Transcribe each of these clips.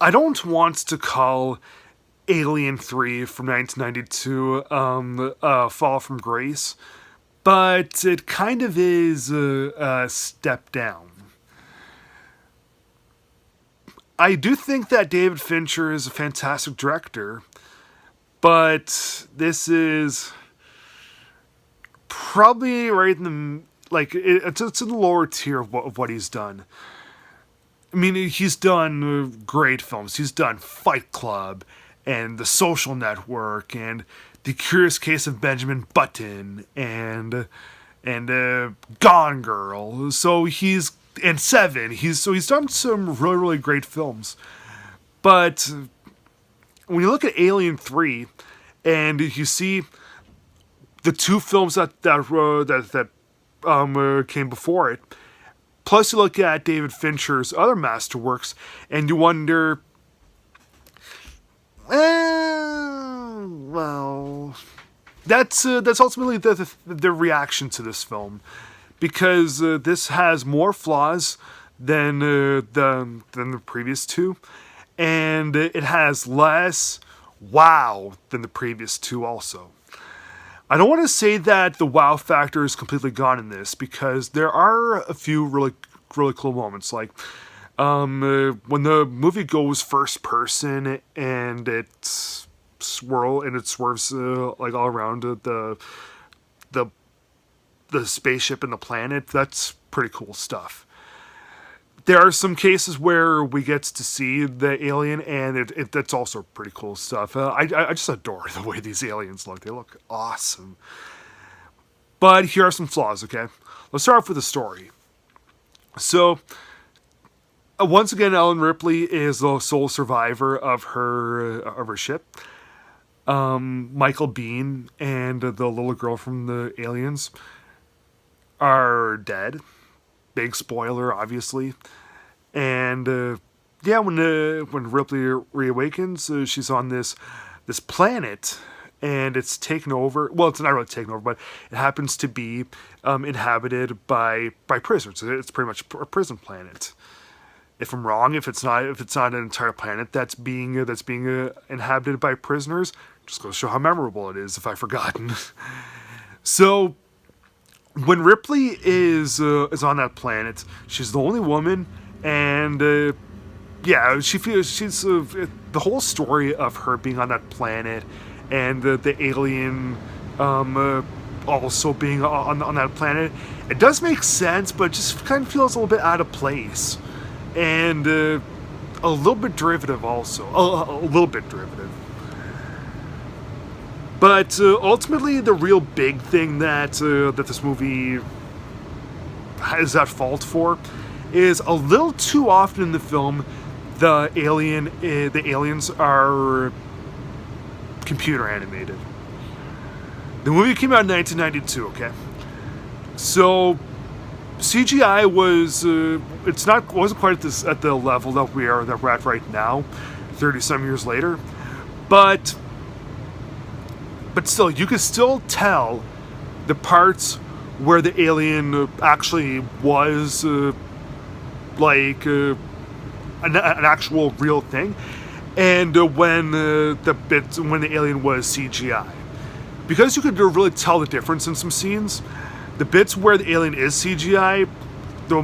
I don't want to call Alien 3 from 1992 Fall from Grace, but it kind of is a step down. I do think that David Fincher is a fantastic director, but this is probably right in the it's in the lower tier of what he's done. I mean, he's done great films. He's done Fight Club and The Social Network and The Curious Case of Benjamin Button and Gone Girl. So he's and Seven. He's done some really great films. But when you look at Alien 3 and you see the two films that came before it, plus you look at David Fincher's other masterworks, and you wonder, well, that's ultimately the reaction to this film, because this has more flaws than the previous two, and it has less wow than the previous two also. I don't want to say that the wow factor is completely gone in this, because there are a few really cool moments, like when the movie goes first person and it swerves like all around the spaceship and the planet. That's pretty cool stuff. There are some cases where we get to see the alien, and that's also pretty cool stuff. I just adore the way these aliens look. They look awesome. But here are some flaws, okay? Let's start off with the story. So, once again, Ellen Ripley is the sole survivor of her ship. Michael Biehn and the little girl from the aliens are dead. Big spoiler, obviously. And when Ripley reawakens, she's on this planet, and it's taken over. Well, it's not really taken over, but it happens to be inhabited by prisoners. It's pretty much a prison planet. If I'm wrong, if it's not an entire planet that's being inhabited by prisoners, just goes to show how memorable it is if I've forgotten. So, when Ripley is on that planet, she's the only woman, and she feels she's the whole story of her being on that planet, and the alien also being on that planet. It does make sense, but it just kind of feels a little bit out of place, and a little bit derivative also, a little bit derivative. But ultimately, the real big thing that this movie is at fault for is a little too often in the film the aliens are computer animated. The movie came out in 1992. Okay, so CGI wasn't quite at the level that we're at right now, 30-some years later, but still, you can still tell the parts where the alien actually was an actual real thing, and when the alien was CGI, because you could really tell the difference in some scenes. The bits where the alien is CGI, the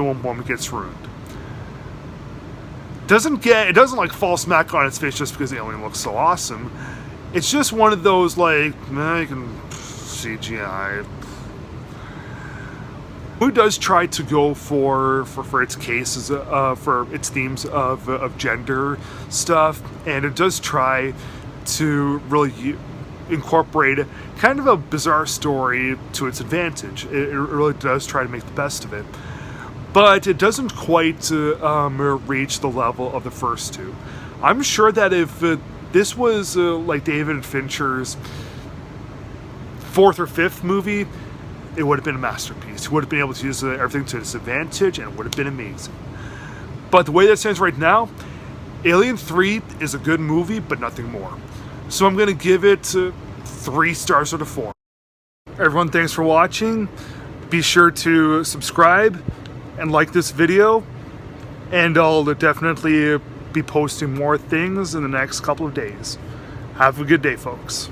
one moment gets ruined. It doesn't like fall smack on its face just because the alien looks so awesome. It's just one of those, like, you can CGI. Who does try to go for its cases, for its themes of gender stuff, and it does try to really incorporate kind of a bizarre story to its advantage. It really does try to make the best of it. But it doesn't quite reach the level of the first two. I'm sure that if this was like David Fincher's fourth or fifth movie, it would have been a masterpiece. He would have been able to use everything to his advantage, and it would have been amazing. But the way that stands right now, Alien 3 is a good movie, but nothing more. So I'm going to give it 3 stars out of 4. Everyone, thanks for watching. Be sure to subscribe and like this video, and I'll definitely be posting more things in the next couple of days. Have a good day, folks.